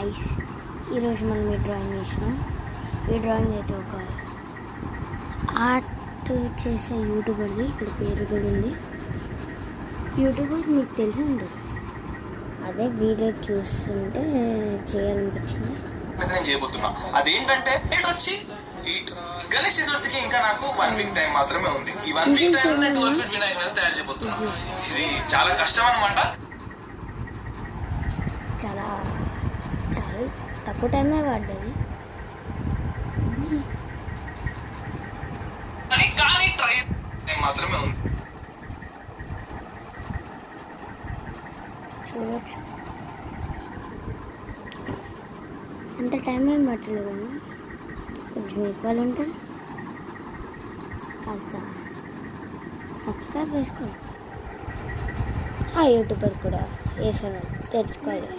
Guys, ఈరోజు మనం ఈ డ్రాయింగ్ చేసినాం. ఈ డ్రాయింగ్ అయితే ఒక ఆర్ట్ చేసే యూట్యూబర్ది, ఇక్కడ పేరు కూడా ఉంది. యూట్యూబర్ మీకు తెలిసి ఉండదు, అదే వీడియో చూస్తుంటే చేయాలనిపించింది. నేను చేయబోతున్నా అదేంటంటే వచ్చి గణేష్ చతుర్థికి ఇంకా నాకు 1 వీక్ టైం మాత్రమే ఉంది. ఈ 1 వీక్ టైం నేను డోర్ఫిట్ వినాయకుడు తయారు చేయబోతున్నా. ఇది చాలా కష్టం అన్నమాట. చాలా చాలా తక్కువ టైమే పడ్డది, కానీ ట్రై టైం మాత్రమే ఉంది. చూడవచ్చు. అంత టైం ఏం పట్టలేదు, కొంచెం ఎక్కువ ఉంటే కాస్త సబ్స్క్రైబ్ చేసుకోండి. ఆ యూట్యూబర్ కూడా వేసాను తెలుసుకోవాలి.